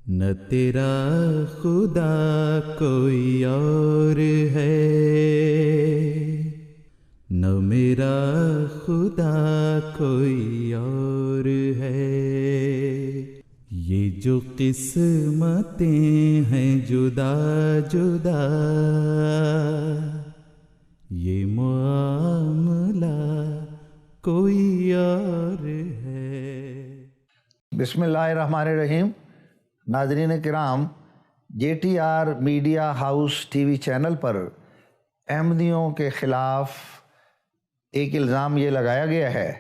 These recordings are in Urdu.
نہ تیرا خدا کوئی اور ہے، نہ میرا خدا کوئی اور ہے، یہ جو قسمتیں ہیں جدا جدا، یہ معاملہ کوئی اور ہے۔ بسم اللہ الرحمن الرحیم۔ ناظرین کرام، J T R media house TV وی چینل پر احمدیوں کے خلاف ایک الزام یہ لگایا گیا ہے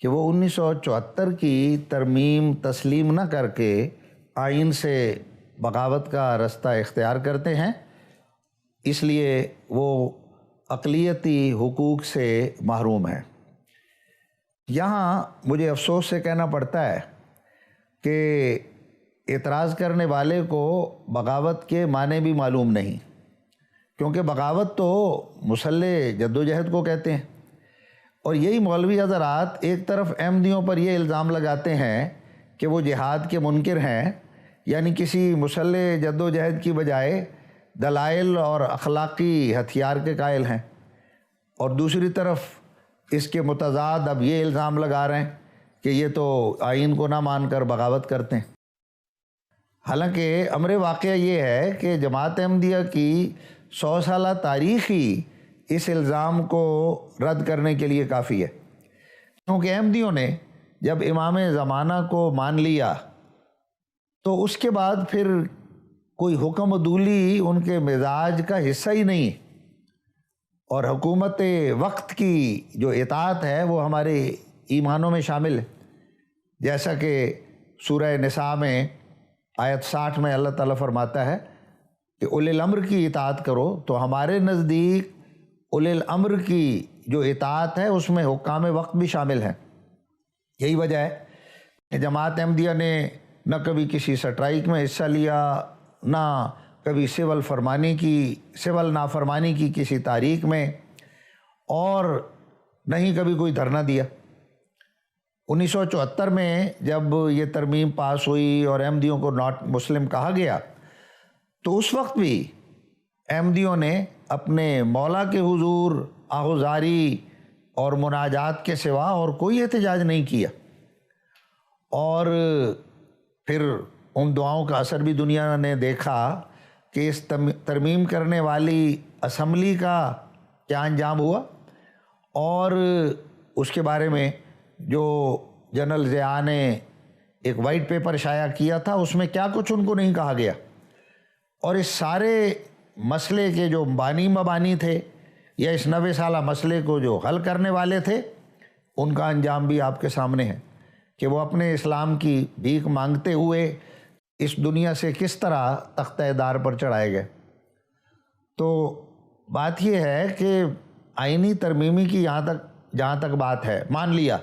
کہ وہ 1974 کی ترمیم تسلیم نہ کر کے آئین سے بغاوت کا رستہ اختیار کرتے ہیں، اس لیے وہ اقلیتی حقوق سے محروم ہیں۔ یہاں مجھے افسوس سے کہنا پڑتا ہے کہ اعتراض کرنے والے کو بغاوت کے معنی بھی معلوم نہیں، کیونکہ بغاوت تو مسلح جدوجہد کو کہتے ہیں، اور یہی مولوی حضرات ایک طرف احمدیوں پر یہ الزام لگاتے ہیں کہ وہ جہاد کے منکر ہیں، یعنی کسی مسلح جدوجہد کی بجائے دلائل اور اخلاقی ہتھیار کے قائل ہیں، اور دوسری طرف اس کے متضاد اب یہ الزام لگا رہے ہیں کہ یہ تو آئین کو نہ مان کر بغاوت کرتے ہیں۔ حالانکہ امر واقعہ یہ ہے کہ جماعت احمدیہ کی 100 سالہ تاریخ ہی اس الزام کو رد کرنے کے لیے کافی ہے، کیونکہ احمدیوں نے جب امام زمانہ کو مان لیا تو اس کے بعد پھر کوئی حکم عدولی ان کے مزاج کا حصہ ہی نہیں ہے، اور حکومت وقت کی جو اطاعت ہے وہ ہمارے ایمانوں میں شامل ہے، جیسا کہ سورہ نساء میں آیت 60 میں اللہ تعالیٰ فرماتا ہے کہ اولی الامر کی اطاعت کرو، تو ہمارے نزدیک اولی الامر کی جو اطاعت ہے اس میں حکام وقت بھی شامل ہیں۔ یہی وجہ ہے کہ جماعت احمدیہ نے نہ کبھی کسی سٹرائک میں حصہ لیا، نہ کبھی سول نافرمانی کی کسی تاریخ میں، اور نہ ہی کبھی کوئی دھرنا دیا۔ 1974 میں جب یہ ترمیم پاس ہوئی اور احمدیوں کو ناٹ مسلم کہا گیا تو اس وقت بھی احمدیوں نے اپنے مولا کے حضور آہوزاری اور مناجات کے سوا اور کوئی احتجاج نہیں کیا، اور پھر ان دعاؤں کا اثر بھی دنیا نے دیکھا کہ اس ترمیم کرنے والی اسمبلی کا کیا انجام ہوا، اور اس کے بارے میں جو جنرل ضیاء نے ایک وائٹ پیپر شائع کیا تھا اس میں کیا کچھ ان کو نہیں کہا گیا، اور اس سارے مسئلے کے جو بانی مبانی تھے یا اس 90 سالہ مسئلے کو جو حل کرنے والے تھے ان کا انجام بھی آپ کے سامنے ہے کہ وہ اپنے اسلام کی بھیک مانگتے ہوئے اس دنیا سے کس طرح تختہ دار پر چڑھائے گئے۔ تو بات یہ ہے کہ آئینی ترمیمی کی جہاں تک بات ہے، مان لیا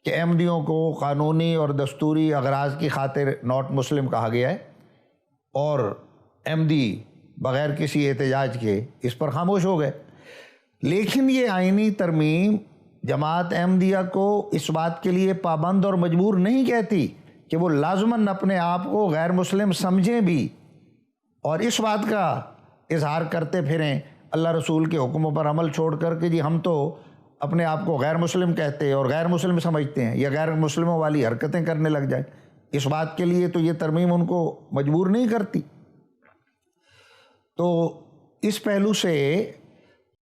کہ احمدیوں کو قانونی اور دستوری اغراض کی خاطر ناٹ مسلم کہا گیا ہے، اور احمدی بغیر کسی احتجاج کے اس پر خاموش ہو گئے، لیکن یہ آئینی ترمیم جماعت احمدیہ کو اس بات کے لیے پابند اور مجبور نہیں کہتی کہ وہ لازماً اپنے آپ کو غیر مسلم سمجھیں بھی اور اس بات کا اظہار کرتے پھریں اللہ رسول کے حکموں پر عمل چھوڑ کر کہ جی ہم تو اپنے آپ کو غیر مسلم کہتے اور غیر مسلم سمجھتے ہیں، یا غیر مسلموں والی حرکتیں کرنے لگ جائیں۔ اس بات کے لیے تو یہ ترمیم ان کو مجبور نہیں کرتی۔ تو اس پہلو سے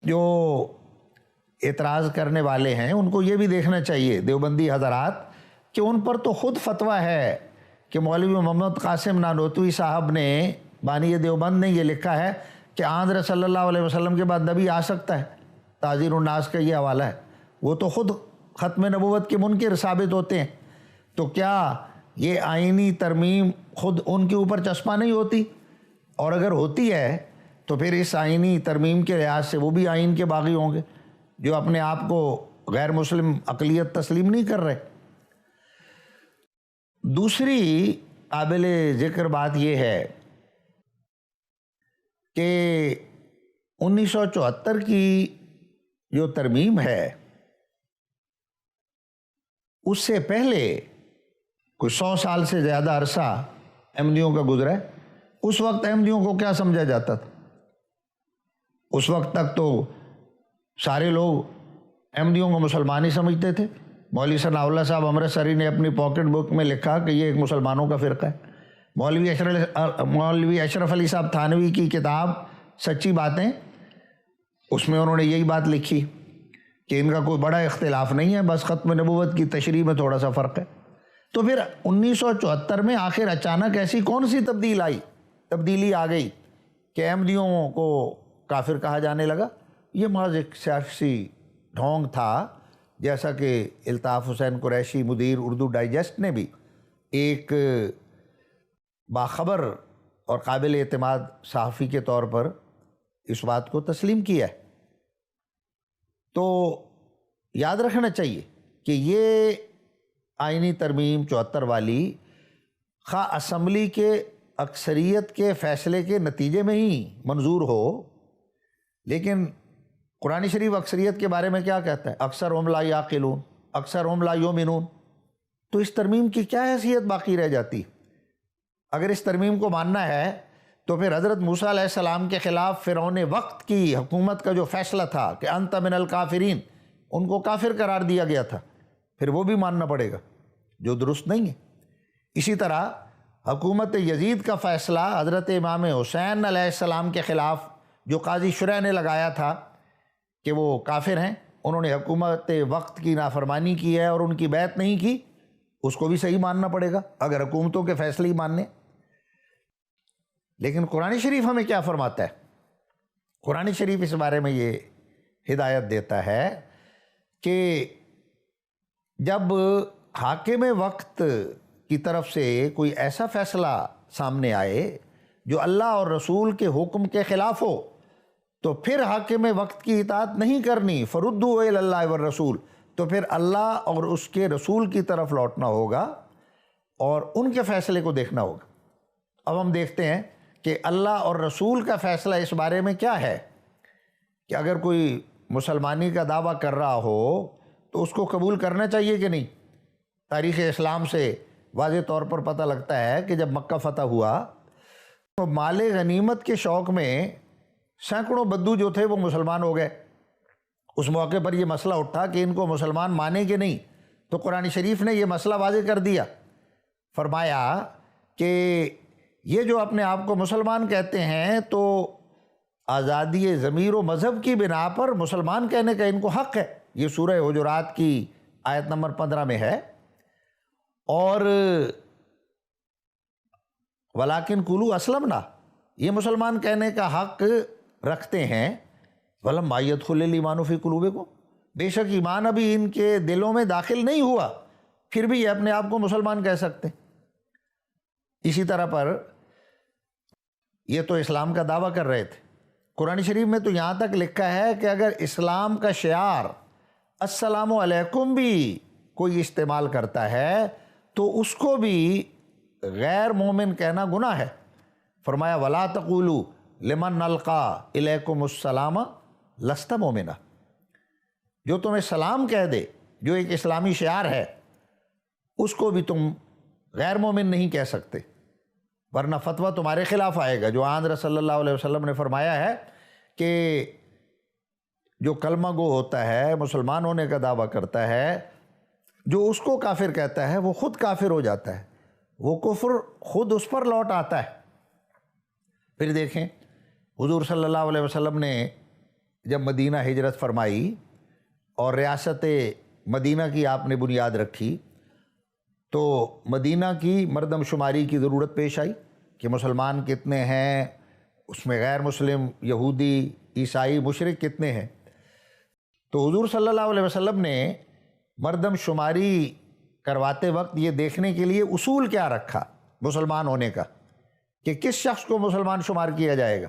جو اعتراض کرنے والے ہیں ان کو یہ بھی دیکھنا چاہیے دیوبندی حضرات کہ ان پر تو خود فتویٰ ہے کہ مولوی محمد قاسم نانوتوی صاحب نے، بانی دیوبند نے، یہ لکھا ہے کہ آنظر صلی اللہ علیہ وسلم کے بعد نبی آ سکتا ہے۔ تعزیر الناس کا یہ حوالہ ہے، وہ تو خود ختم نبوت کے منکر ثابت ہوتے ہیں، تو کیا یہ آئینی ترمیم خود ان کے اوپر چسپاں نہیں ہوتی؟ اور اگر ہوتی ہے تو پھر اس آئینی ترمیم کے لحاظ سے وہ بھی آئین کے باغی ہوں گے جو اپنے آپ کو غیر مسلم اقلیت تسلیم نہیں کر رہے۔ دوسری قابل ذکر بات یہ ہے کہ 1974 کی جو ترمیم ہے اس سے پہلے کوئی 100 سال سے زیادہ عرصہ احمدیوں کا گزرا ہے، اس وقت احمدیوں کو کیا سمجھا جاتا تھا؟ اس وقت تک تو سارے لوگ احمدیوں کو مسلمان ہی سمجھتے تھے۔ مولوی ثناء اللہ صاحب امرتسری نے اپنی پاکٹ بک میں لکھا کہ یہ ایک مسلمانوں کا فرقہ ہے۔ مولوی اشرف علی صاحب تھانوی کی کتاب سچی باتیں، اس میں انہوں نے یہی بات لکھی کہ ان کا کوئی بڑا اختلاف نہیں ہے، بس ختم نبوت کی تشریح میں تھوڑا سا فرق ہے۔ تو پھر 1974 میں آخر اچانک ایسی کون سی تبدیلی آ گئی کہ احمدیوں کو کافر کہا جانے لگا؟ یہ محض ایک سیاسی ڈھونگ تھا، جیسا کہ الطاف حسین قریشی مدیر اردو ڈائجسٹ نے بھی ایک باخبر اور قابل اعتماد صحافی کے طور پر اس بات کو تسلیم کیا ہے۔ تو یاد رکھنا چاہیے کہ یہ آئینی ترمیم 74 والی خواہ اسمبلی کے اکثریت کے فیصلے کے نتیجے میں ہی منظور ہو، لیکن قرآن شریف اکثریت کے بارے میں کیا کہتا ہے؟ اکثرہم لا یعقلون، اکثرہم لا یؤمنون۔ تو اس ترمیم کی کیا حیثیت باقی رہ جاتی؟ اگر اس ترمیم کو ماننا ہے تو پھر حضرت موسیٰ علیہ السلام کے خلاف فرعون وقت کی حکومت کا جو فیصلہ تھا کہ انت من الکافرین، ان کو کافر قرار دیا گیا تھا، پھر وہ بھی ماننا پڑے گا، جو درست نہیں ہے۔ اسی طرح حکومت یزید کا فیصلہ حضرت امام حسین علیہ السلام کے خلاف جو قاضی شرح نے لگایا تھا کہ وہ کافر ہیں، انہوں نے حکومت وقت کی نافرمانی کی ہے اور ان کی بیعت نہیں کی، اس کو بھی صحیح ماننا پڑے گا اگر حکومتوں کے فیصلے ہی ماننے۔ لیکن قرآن شریف ہمیں کیا فرماتا ہے؟ قرآن شریف اس بارے میں یہ ہدایت دیتا ہے کہ جب حاکم وقت کی طرف سے کوئی ایسا فیصلہ سامنے آئے جو اللہ اور رسول کے حکم کے خلاف ہو، تو پھر حاکم وقت کی اطاعت نہیں کرنی، فردوا الی اللہ والرسول، تو پھر اللہ اور اس کے رسول کی طرف لوٹنا ہوگا اور ان کے فیصلے کو دیکھنا ہوگا۔ اب ہم دیکھتے ہیں کہ اللہ اور رسول کا فیصلہ اس بارے میں کیا ہے کہ اگر کوئی مسلمانی کا دعویٰ کر رہا ہو تو اس کو قبول کرنا چاہیے کہ نہیں؟ تاریخ اسلام سے واضح طور پر پتہ لگتا ہے کہ جب مکہ فتح ہوا تو مال غنیمت کے شوق میں سینکڑوں بدو جو تھے وہ مسلمان ہو گئے۔ اس موقع پر یہ مسئلہ اٹھا کہ ان کو مسلمان مانے کہ نہیں، تو قرآن شریف نے یہ مسئلہ واضح کر دیا، فرمایا کہ یہ جو اپنے آپ کو مسلمان کہتے ہیں تو آزادی ضمیر و مذہب کی بنا پر مسلمان کہنے کا ان کو حق ہے۔ یہ سورہ حجرات کی آیت نمبر 15 میں ہے۔ اور وَلَٰكِنْ قُولُوا أَسْلَمْنَا، یہ مسلمان کہنے کا حق رکھتے ہیں۔ وَلَمَّا يَدْخُلِ الْإِيمَانُ فِي قُلُوبِكُمْ، بے شک ایمان ابھی ان کے دلوں میں داخل نہیں ہوا، پھر بھی یہ اپنے آپ کو مسلمان کہہ سکتے۔ اسی طرح پر یہ تو اسلام کا دعویٰ کر رہے تھے، قرآن شریف میں تو یہاں تک لکھا ہے کہ اگر اسلام کا شعار السلام علیکم بھی کوئی استعمال کرتا ہے تو اس کو بھی غیر مومن کہنا گناہ ہے۔ فرمایا وَلَا تَقُولُوا لِمَنْ أَلْقَىٰ إِلَيْكُمُ السَّلَامَ لَسْتَ مُؤْمِنًا، جو تمہیں سلام کہہ دے، جو ایک اسلامی شعار ہے، اس کو بھی تم غیر مومن نہیں کہہ سکتے، ورنہ فتویٰ تمہارے خلاف آئے گا۔ جو حضرت صلی اللہ علیہ وسلم نے فرمایا ہے کہ جو کلمہ گو ہوتا ہے، مسلمان ہونے کا دعویٰ کرتا ہے، جو اس کو کافر کہتا ہے وہ خود کافر ہو جاتا ہے، وہ کفر خود اس پر لوٹ آتا ہے۔ پھر دیکھیں حضور صلی اللہ علیہ وسلم نے جب مدینہ ہجرت فرمائی اور ریاست مدینہ کی آپ نے بنیاد رکھی تو مدینہ کی مردم شماری کی ضرورت پیش آئی کہ مسلمان کتنے ہیں، اس میں غیر مسلم، یہودی، عیسائی، مشرک کتنے ہیں۔ تو حضور صلی اللہ علیہ وسلم نے مردم شماری کرواتے وقت یہ دیکھنے کے لیے اصول کیا رکھا مسلمان ہونے کا کہ کس شخص کو مسلمان شمار کیا جائے گا۔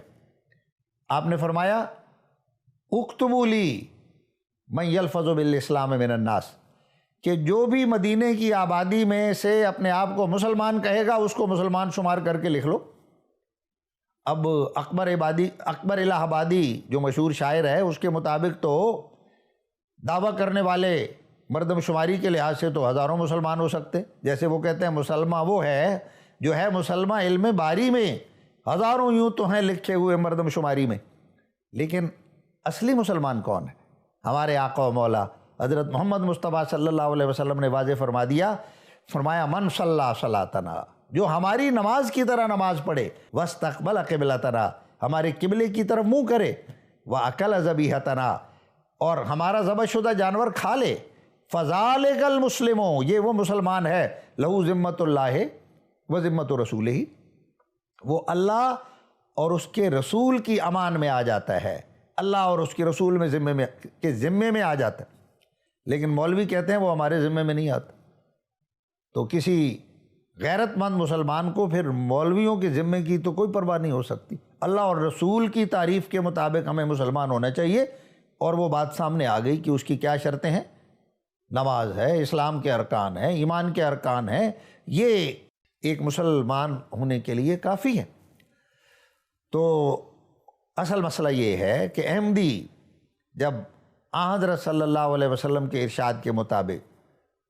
آپ نے فرمایا اکتبوا لی من یلفظ بالاسلام من الناس، کہ جو بھی مدینے کی آبادی میں سے اپنے آپ کو مسلمان کہے گا اس کو مسلمان شمار کر کے لکھ لو۔ اب اکبر الہ آبادی جو مشہور شاعر ہے، اس کے مطابق تو دعویٰ کرنے والے مردم شماری کے لحاظ سے تو ہزاروں مسلمان ہو سکتے، جیسے وہ کہتے ہیں مسلمان وہ ہے جو ہے مسلمہ علم باری میں، ہزاروں یوں تو ہیں لکھے ہوئے مردم شماری میں، لیکن اصلی مسلمان کون ہے؟ ہمارے آقا و مولا حضرت محمد مصطفیٰ صلی اللہ علیہ وسلم نے واضح فرما دیا، فرمایا من صلی صلاتنا، جو ہماری نماز کی طرح نماز پڑھے، واستقبل قبلتنا، ہمارے قبلے کی طرف منہ کرے، واکل ذبیحتنا، اور ہمارا ذبح شدہ جانور کھا لے، فذالک المسلم، یہ وہ مسلمان ہے، لہو ذمۃ اللہ و ذمۃ رسولہ، وہ اللہ اور اس کے رسول کی امان میں آ جاتا ہے، اللہ اور اس کے رسول میں ذمے میں آ جاتا ہے۔ لیکن مولوی کہتے ہیں وہ ہمارے ذمے میں نہیں آتا، تو کسی غیرت مند مسلمان کو پھر مولویوں کے ذمے کی تو کوئی پرواہ نہیں ہو سکتی۔ اللہ اور رسول کی تعریف کے مطابق ہمیں مسلمان ہونا چاہیے، اور وہ بات سامنے آ گئی کہ اس کی کیا شرطیں ہیں، نماز ہے، اسلام کے ارکان ہیں، ایمان کے ارکان ہیں، یہ ایک مسلمان ہونے کے لیے کافی ہے۔ تو اصل مسئلہ یہ ہے کہ احمدی جب حضرت صلی اللہ علیہ وسلم کے ارشاد کے مطابق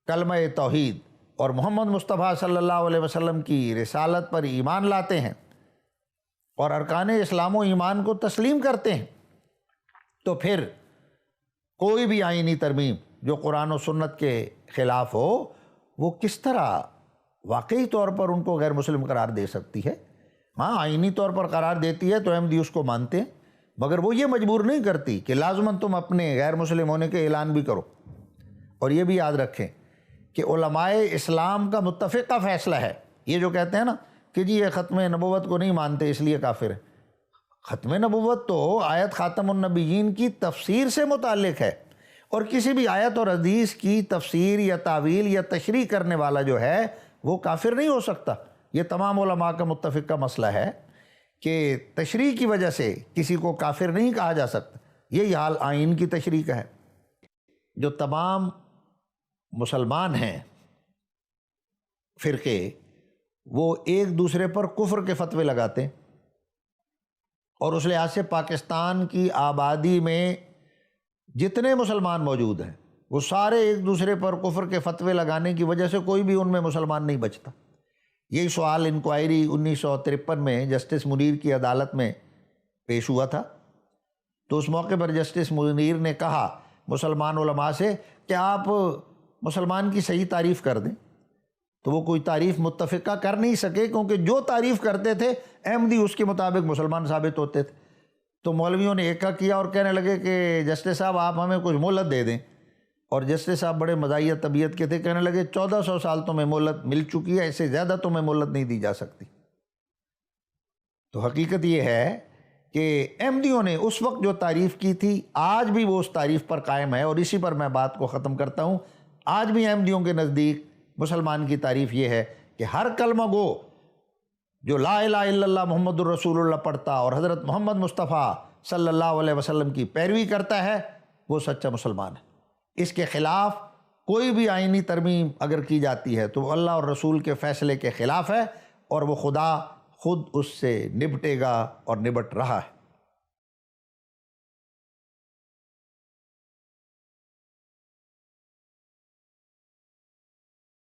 کلمہ توحید اور محمد مصطفیٰ صلی اللہ علیہ وسلم کی رسالت پر ایمان لاتے ہیں اور ارکان اسلام و ایمان کو تسلیم کرتے ہیں، تو پھر کوئی بھی آئینی ترمیم جو قرآن و سنت کے خلاف ہو، وہ کس طرح واقعی طور پر ان کو غیر مسلم قرار دے سکتی ہے؟ ہاں، آئینی طور پر قرار دیتی ہے تو احمدی اس کو مانتے ہیں، مگر وہ یہ مجبور نہیں کرتی کہ لازماً تم اپنے غیر مسلم ہونے کے اعلان بھی کرو۔ اور یہ بھی یاد رکھیں کہ علماء اسلام کا متفقہ فیصلہ ہے، یہ جو کہتے ہیں نا کہ جی یہ ختم نبوت کو نہیں مانتے اس لیے کافر ہے، ختم نبوت تو آیت خاتم النبیین کی تفسیر سے متعلق ہے، اور کسی بھی آیت اور حدیث کی تفسیر یا تعویل یا تشریح کرنے والا جو ہے وہ کافر نہیں ہو سکتا۔ یہ تمام علماء کا متفقہ مسئلہ ہے کہ تشریح کی وجہ سے کسی کو کافر نہیں کہا جا سکتا۔ یہی حال آئین کی تشریح کا ہے۔ جو تمام مسلمان ہیں فرقے، وہ ایک دوسرے پر کفر کے فتوے لگاتے ہیں، اور اس لحاظ سے پاکستان کی آبادی میں جتنے مسلمان موجود ہیں وہ سارے ایک دوسرے پر کفر کے فتوے لگانے کی وجہ سے کوئی بھی ان میں مسلمان نہیں بچتا۔ یہی سوال انکوائری 1953 میں جسٹس منیر کی عدالت میں پیش ہوا تھا، تو اس موقع پر جسٹس منیر نے کہا مسلمان علماء سے کہ آپ مسلمان کی صحیح تعریف کر دیں، تو وہ کوئی تعریف متفقہ کر نہیں سکے، کیونکہ جو تعریف کرتے تھے احمدی اس کے مطابق مسلمان ثابت ہوتے تھے۔ تو مولویوں نے ایکا کیا اور کہنے لگے کہ جسٹس صاحب آپ ہمیں کچھ مہلت دے دیں، اور جسٹس صاحب بڑے مزاحیہ طبیعت کے تھے، کہنے لگے 1400 سال تمہیں مہلت مل چکی ہے، اس سے زیادہ تمہیں مہلت نہیں دی جا سکتی۔ تو حقیقت یہ ہے کہ احمدیوں نے اس وقت جو تعریف کی تھی آج بھی وہ اس تعریف پر قائم ہے، اور اسی پر میں بات کو ختم کرتا ہوں۔ آج بھی احمدیوں کے نزدیک مسلمان کی تعریف یہ ہے کہ ہر کلمہ گو جو لا الہ الا اللہ محمد الرسول اللہ پڑھتا اور حضرت محمد مصطفیٰ صلی اللہ علیہ وسلم کی پیروی کرتا ہے وہ سچا مسلمان ہے۔ اس کے خلاف کوئی بھی آئینی ترمیم اگر کی جاتی ہے تو وہ اللہ اور رسول کے فیصلے کے خلاف ہے، اور وہ خدا خود اس سے نبٹے گا اور نبٹ رہا ہے۔